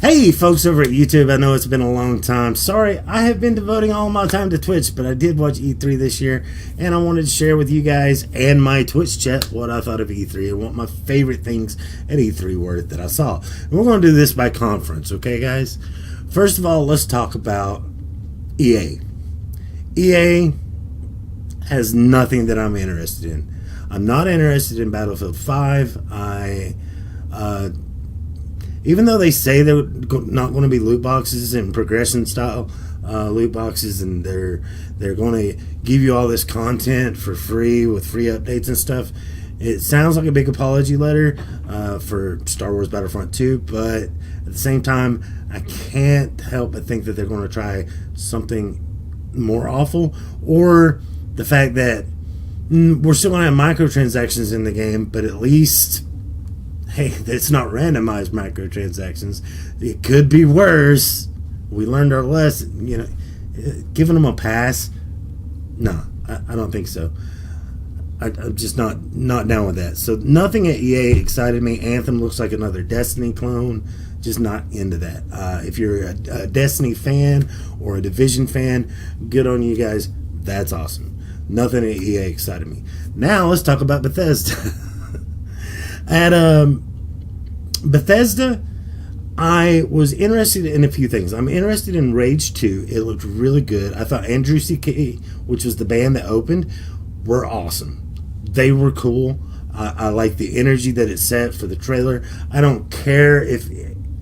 Hey folks over at YouTube, I know it's been a long time. Sorry, I have been devoting all my time to Twitch, but I did watch E3 this year, and I wanted to share with you guys and my Twitch chat what I thought of E3 and what my favorite things at E3 were that I saw. And we're going to do this by conference, okay guys? First of all, let's talk about EA. EA has nothing that I'm interested in. I'm not interested in Battlefield 5. Even though they say they're not going to be loot boxes and progression style loot boxes, and they're going to give you all this content for free with free updates and stuff, it sounds like a big apology letter for Star Wars Battlefront 2, but at the same time, I can't help but think that they're going to try something more awful, or the fact that we're still going to have microtransactions in the game, but at least, hey, it's not randomized microtransactions. It could be worse. We learned our lesson. You know, giving them a pass, no, I don't think so. I'm just not down with that. So nothing at EA excited me. Anthem looks like another Destiny clone. Just not into that. If you're a Destiny fan or a Division fan, good on you guys. That's awesome. Nothing at EA excited me. Now let's talk about Bethesda. At Bethesda, I was interested in a few things. I'm interested in Rage 2. It looked really good. I thought Andrew CK, which was the band that opened, were awesome. They were cool. I like the energy that it set for the trailer. I don't care if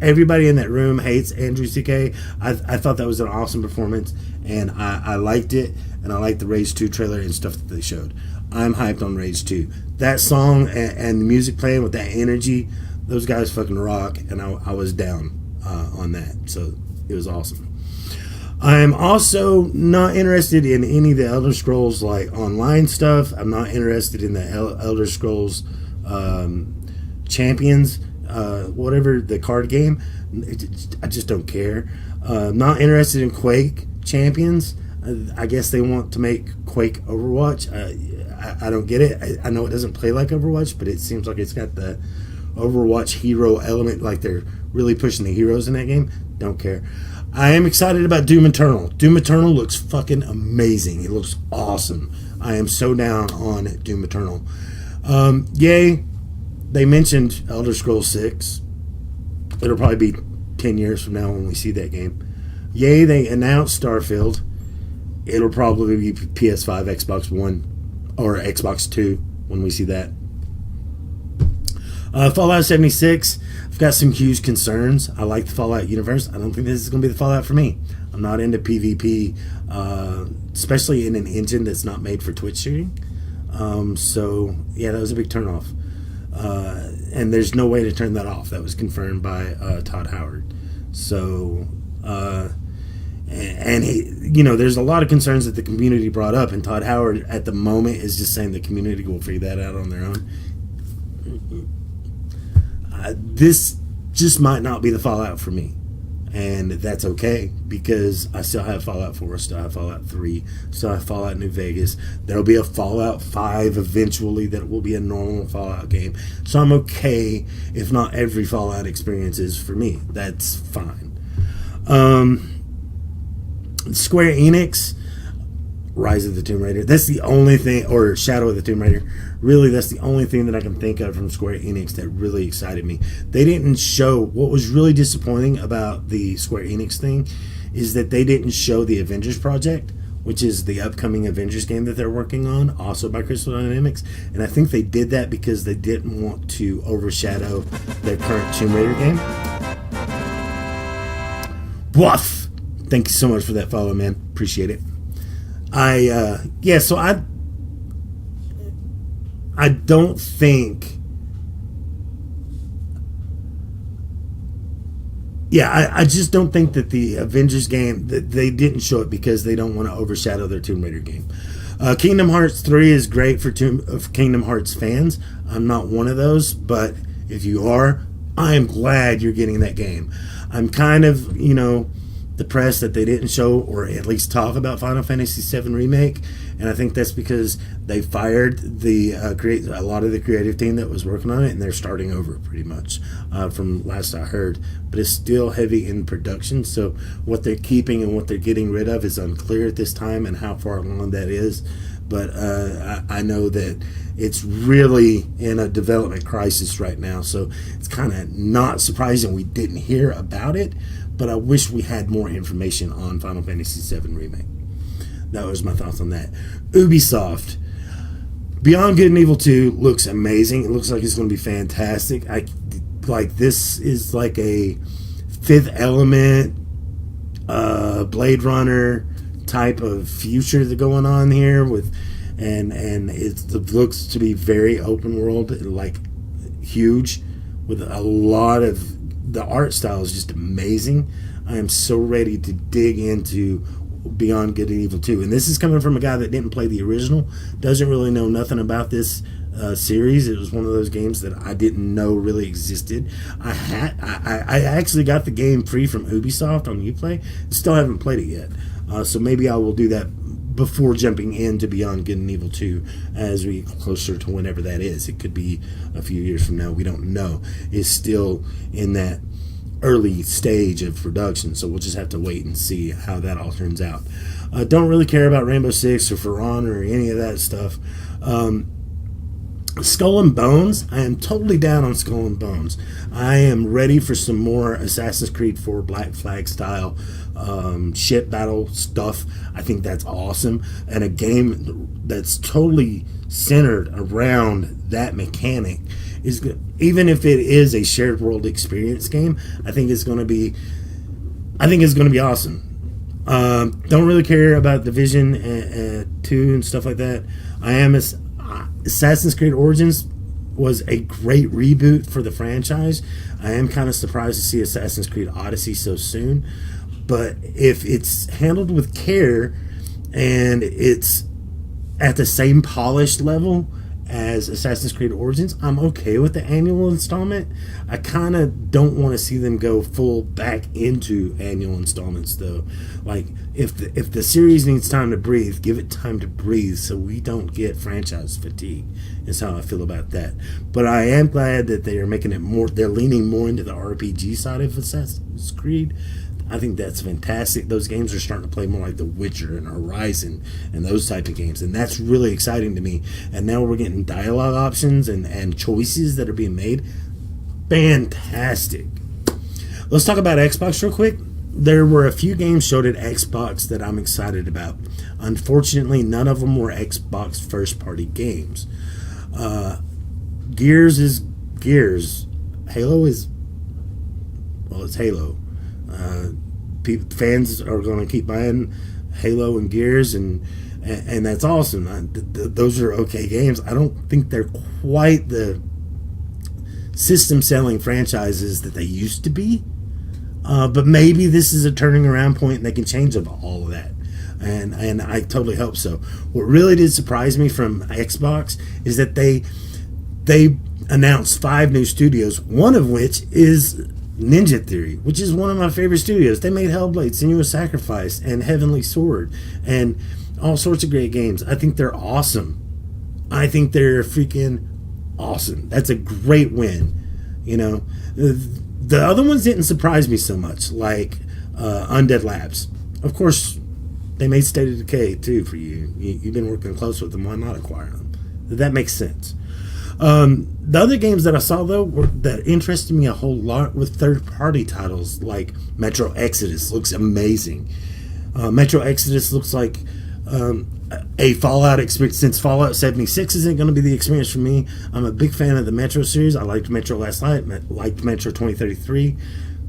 everybody in that room hates Andrew CK. I thought that was an awesome performance, and I liked it, and I liked the Rage 2 trailer and stuff that they showed. I'm hyped on Rage 2. That song and the music playing with that energy, those guys fucking rock, and I was down on that. So it was awesome. I'm also not interested in any of the Elder Scrolls like online stuff. I'm not interested in the Elder Scrolls Champions, whatever the card game. I just don't care. Not interested in Quake Champions. I guess they want to make Quake Overwatch. I don't get it. I know it doesn't play like Overwatch, but it seems like it's got the Overwatch hero element, like they're really pushing the heroes in that game. Don't care. I am excited about Doom Eternal. Doom Eternal looks fucking amazing. It looks awesome. I am so down on Doom Eternal. Yay, they mentioned Elder Scrolls 6. It'll probably be 10 years from now when we see that game. Yay, they announced Starfield. It'll probably be PS5, Xbox One, or Xbox 2 when we see that. Fallout 76, I've got some huge concerns. I like the Fallout universe. I don't think this is going to be the Fallout for me. I'm not into PvP, especially in an engine that's not made for Twitch shooting. So, yeah, that was a big turnoff. And there's no way to turn that off. That was confirmed by Todd Howard. So, and he, you know, there's a lot of concerns that the community brought up, and Todd Howard at the moment is just saying the community will figure that out on their own. This just might not be the Fallout for me, and that's okay, because I still have Fallout 4, still have Fallout 3, still have Fallout New Vegas. There'll be a Fallout 5 eventually that will be a normal Fallout game, so I'm okay if not every Fallout experience is for me. That's fine. Square Enix, Rise of the Tomb Raider, that's the only thing, or Shadow of the Tomb Raider, really that's the only thing that I can think of from Square Enix that really excited me. They didn't show, what was really disappointing about the Square Enix thing is that they didn't show the Avengers project, which is the upcoming Avengers game that they're working on, also by Crystal Dynamics, and I think they did that because they didn't want to overshadow their current Tomb Raider game. Woof! Thank you so much for that follow, man. Appreciate it. So I don't think, I just don't think that the Avengers game, that they didn't show it because they don't want to overshadow their Tomb Raider game. Kingdom Hearts 3 is great for Kingdom Hearts fans. I'm not one of those, but if you are, I am glad you're getting that game. I'm kind of, the press that they didn't show or at least talk about Final Fantasy VII Remake, and I think that's because they fired the a lot of the creative team that was working on it, and they're starting over pretty much from last I heard. But it's still heavy in production, so what they're keeping and what they're getting rid of is unclear at this time, and how far along that is. But I know that it's really in a development crisis right now, so it's kind of not surprising we didn't hear about it. But I wish we had more information on Final Fantasy VII Remake. That was my thoughts on that. Ubisoft. Beyond Good and Evil 2 looks amazing. It looks like it's going to be fantastic. This is like a Fifth Element, Blade Runner type of future that's going on here with, and it looks to be very open world, like huge, with a lot of, the art style is just amazing. I am so ready to dig into Beyond Good and Evil 2. And this is coming from a guy that didn't play the original, doesn't really know nothing about this series. It was one of those games that I didn't know really existed. I actually got the game free from Ubisoft on Uplay. Still haven't played it yet. So maybe I will do that before jumping into Beyond Good and Evil 2 as we get closer to whenever that is. It could be a few years from now. We don't know. It's still in that early stage of production, so we'll just have to wait and see how that all turns out. Don't really care about Rainbow Six or For Honor or any of that stuff. Skull and Bones, I am totally down on Skull and Bones. I am ready for some more Assassin's Creed 4 Black Flag style ship battle stuff. I think that's awesome, and a game that's totally centered around that mechanic is good. Even if it is a shared world experience game, I think it's going to be awesome. Don't really care about Division 2 and stuff like that. Assassin's Creed Origins was a great reboot for the franchise. I am kind of surprised to see Assassin's Creed Odyssey so soon. But if it's handled with care and it's at the same polished level as Assassin's Creed Origins, I'm okay with the annual installment. I kind of don't want to see them go full back into annual installments, though. Like, if the series needs time to breathe, give it time to breathe so we don't get franchise fatigue, is how I feel about that. But I am glad that they are making it more, they're leaning more into the RPG side of Assassin's Creed. I think that's fantastic. Those games are starting to play more like The Witcher and Horizon and those type of games, and that's really exciting to me. And now we're getting dialogue options and choices that are being made. Fantastic. Let's talk about Xbox real quick. There were a few games showed at Xbox that I'm excited about. Unfortunately, none of them were Xbox first-party games. Gears is Gears. Halo is, well, it's Halo. Fans are going to keep buying Halo and Gears, and that's awesome. Those are okay games. I don't think they're quite the system-selling franchises that they used to be, but maybe this is a turning around point, and they can change all of that. And I totally hope so. What really did surprise me from Xbox is that they announced 5 new studios, one of which is Ninja Theory, which is one of my favorite studios. They made Hellblade, Senua's Sacrifice, and Heavenly Sword, and all sorts of great games. I think they're awesome. I think they're freaking awesome. That's a great win. You know, the other ones didn't surprise me so much, like Undead Labs. Of course, they made State of Decay too for you. You've been working close with them. Why not acquire them? That makes sense. The other games that I saw, though, that interested me a whole lot with third-party titles, like Metro Exodus looks amazing. Metro Exodus looks like a Fallout experience. Since Fallout 76 isn't going to be the experience for me, I'm a big fan of the Metro series. I liked Metro last night, liked Metro 2033.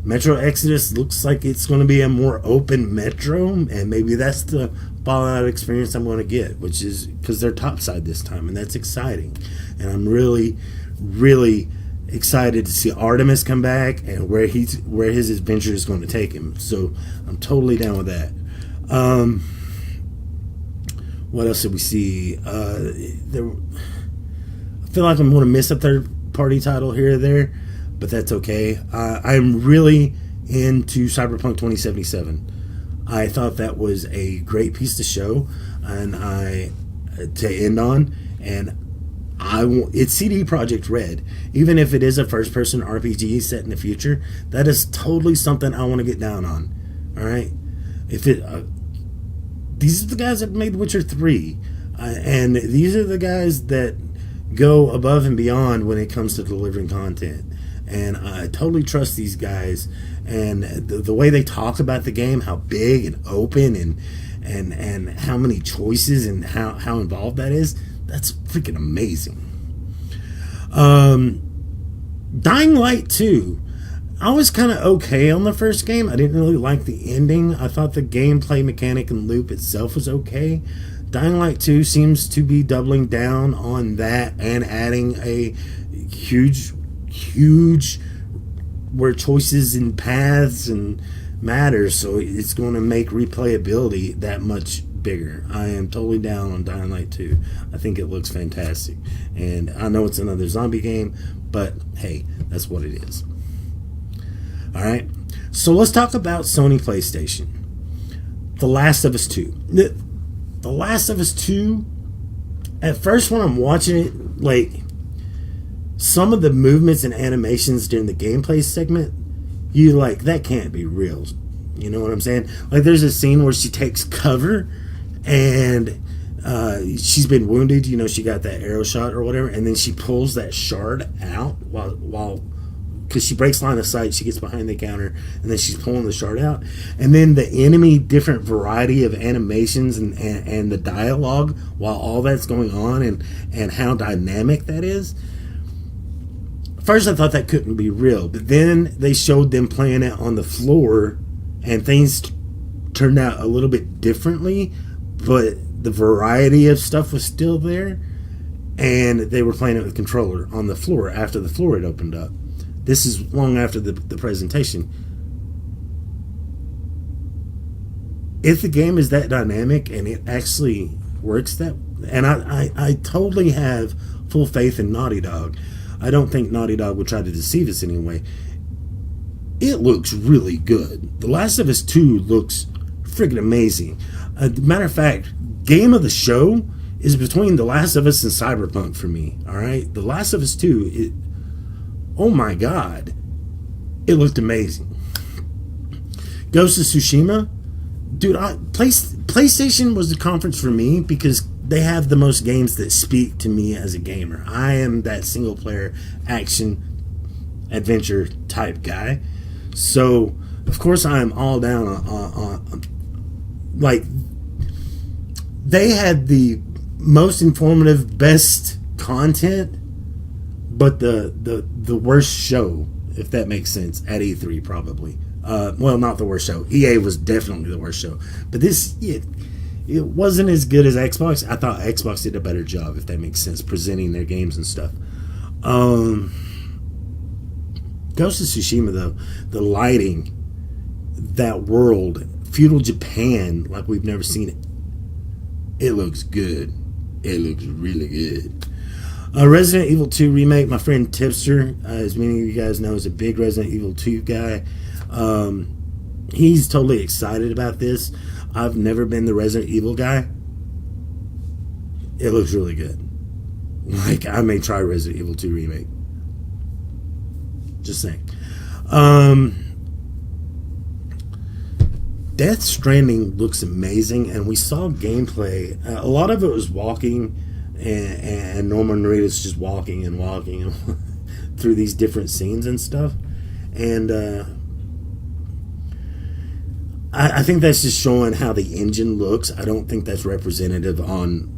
Metro Exodus looks like it's going to be a more open Metro, and maybe that's the Fallout experience I'm going to get, which is because they're topside this time, and that's exciting. And I'm really, really excited to see Artemis come back and where his adventure is going to take him. So I'm totally down with that. What else did we see? I feel like I'm going to miss a third-party title here or there, but that's okay. I'm really into Cyberpunk 2077. I thought that was a great piece to show, and to end on. And it's CD Projekt Red. Even if it is a first-person RPG set in the future, that is totally something I want to get down on. All right, these are the guys that made Witcher 3, and these are the guys that go above and beyond when it comes to delivering content. And I totally trust these guys, and the way they talk about the game, how big and open, and how many choices and how involved that is. That's freaking amazing. Dying Light 2. I was kind of okay on the first game. I didn't really like the ending. I thought the gameplay mechanic and loop itself was okay. Dying Light 2 seems to be doubling down on that and adding a huge where choices and paths and matters, so it's going to make replayability that much bigger. I am totally down on Dying Light 2. I think it looks fantastic, and I know it's another zombie game, but hey, that's what it is. Alright, so let's talk about Sony PlayStation. The Last of Us 2. The Last of Us 2, at first when I'm watching it, like, some of the movements and animations during the gameplay segment, you like, that can't be real. You know what I'm saying? Like, there's a scene where she takes cover and she's been wounded. You know, she got that arrow shot or whatever, and then she pulls that shard out while because she breaks line of sight. She gets behind the counter, and then she's pulling the shard out. And then the enemy, different variety of animations and the dialogue while all that's going on, and how dynamic that is. First, I thought that couldn't be real, but then they showed them playing it on the floor, and things turned out a little bit differently, but the variety of stuff was still there, and they were playing it with controller on the floor after the floor had opened up. This is long after the presentation. If the game is that dynamic and it actually works that, and I totally have full faith in Naughty Dog. I don't think Naughty Dog would try to deceive us anyway. It looks really good. The Last of Us 2 looks freaking amazing. Matter of fact, game of the show is between The Last of Us and Cyberpunk for me. All right, The Last of Us 2. Oh my God, it looked amazing. Ghost of Tsushima, dude. PlayStation was the conference for me because they have the most games that speak to me as a gamer. I am that single player action adventure type guy. So, of course, I am all down on like, they had the most informative, best content, but the worst show, if that makes sense, at E3 probably. Well, not the worst show. EA was definitely the worst show. But it wasn't as good as Xbox. I thought Xbox did a better job, if that makes sense, presenting their games and stuff. Ghost of Tsushima, though, the lighting, that world, feudal Japan, like we've never seen it. It looks good. It looks really good. Resident Evil 2 Remake. My friend Tipster, as many of you guys know, is a big Resident Evil 2 guy. He's totally excited about this. I've never been the Resident Evil guy. It looks really good. Like, I may try Resident Evil 2 Remake. Just saying. Death Stranding looks amazing, and we saw gameplay. A lot of it was walking, and Norman Reedus just walking and through these different scenes and stuff. And I think that's just showing how the engine looks. I don't think that's representative on,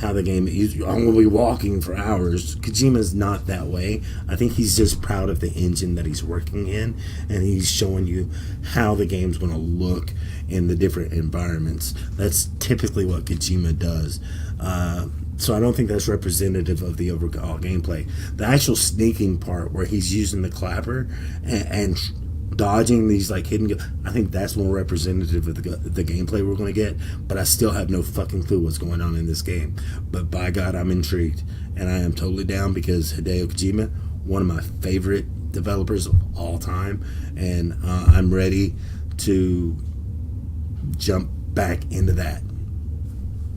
how the game is. I'm going to be walking for hours. Kojima's not that way. I think he's just proud of the engine that he's working in, and he's showing you how the game's going to look in the different environments. That's typically what Kojima does. So I don't think that's representative of the overall gameplay. The actual sneaking part where he's using the clapper and dodging these like hidden, I think that's more representative of the gameplay we're going to get. But I still have no fucking clue what's going on in this game. But by God, I'm intrigued, and I am totally down because Hideo Kojima, one of my favorite developers of all time, and I'm ready to jump back into that.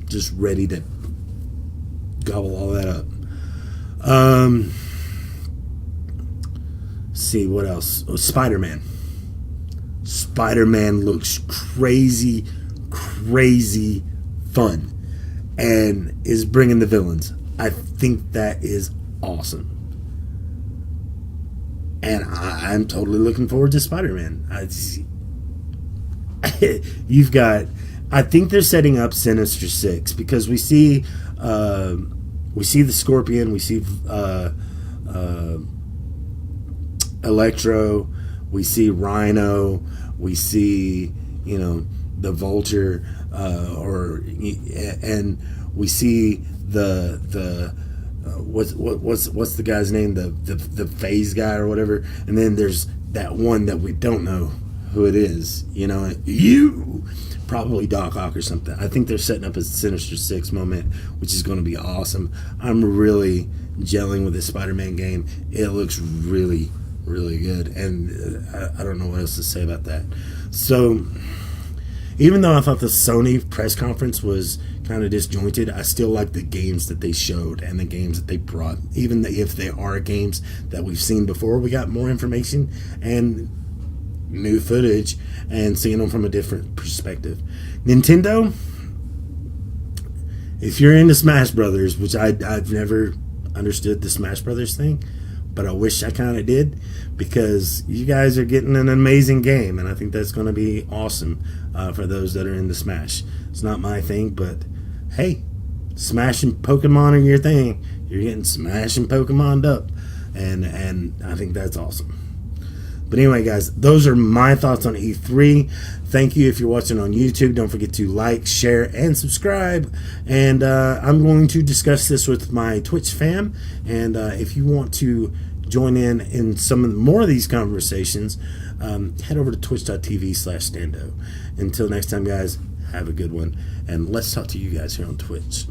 Just ready to gobble all that up. See what else? Oh, Spider-Man. Spider-Man looks crazy fun and is bringing the villains. I think that is awesome. And I'm totally looking forward to Spider-Man. You've got... I think they're setting up Sinister Six because we see the Scorpion, we see Electro, we see Rhino, we see the Vulture, and we see the what's the guy's name, the Phase guy or whatever, and then there's that one that we don't know who it is. Probably Doc Ock or something. I think they're setting up a Sinister Six moment, which is going to be awesome. I'm really gelling with this Spider-Man game. It looks really good, and I don't know what else to say about that. So, even though I thought the Sony press conference was kind of disjointed, I still like the games that they showed and the games that they brought. Even if they are games that we've seen before, we got more information and new footage and seeing them from a different perspective. Nintendo, if you're into Smash Brothers, which I've never understood the Smash Brothers thing, but I wish I kind of did, because you guys are getting an amazing game, and I think that's going to be awesome for those that are into Smash. It's not my thing, but hey, Smash and Pokemon are your thing. You're getting Smash and Pokemon'd up, and I think that's awesome. But anyway, guys, those are my thoughts on E3. Thank you if you're watching on YouTube. Don't forget to like, share, and subscribe. And I'm going to discuss this with my Twitch fam. And if you want to join in some more of these conversations, head over to twitch.tv/Stando. Until next time, guys, have a good one. And let's talk to you guys here on Twitch.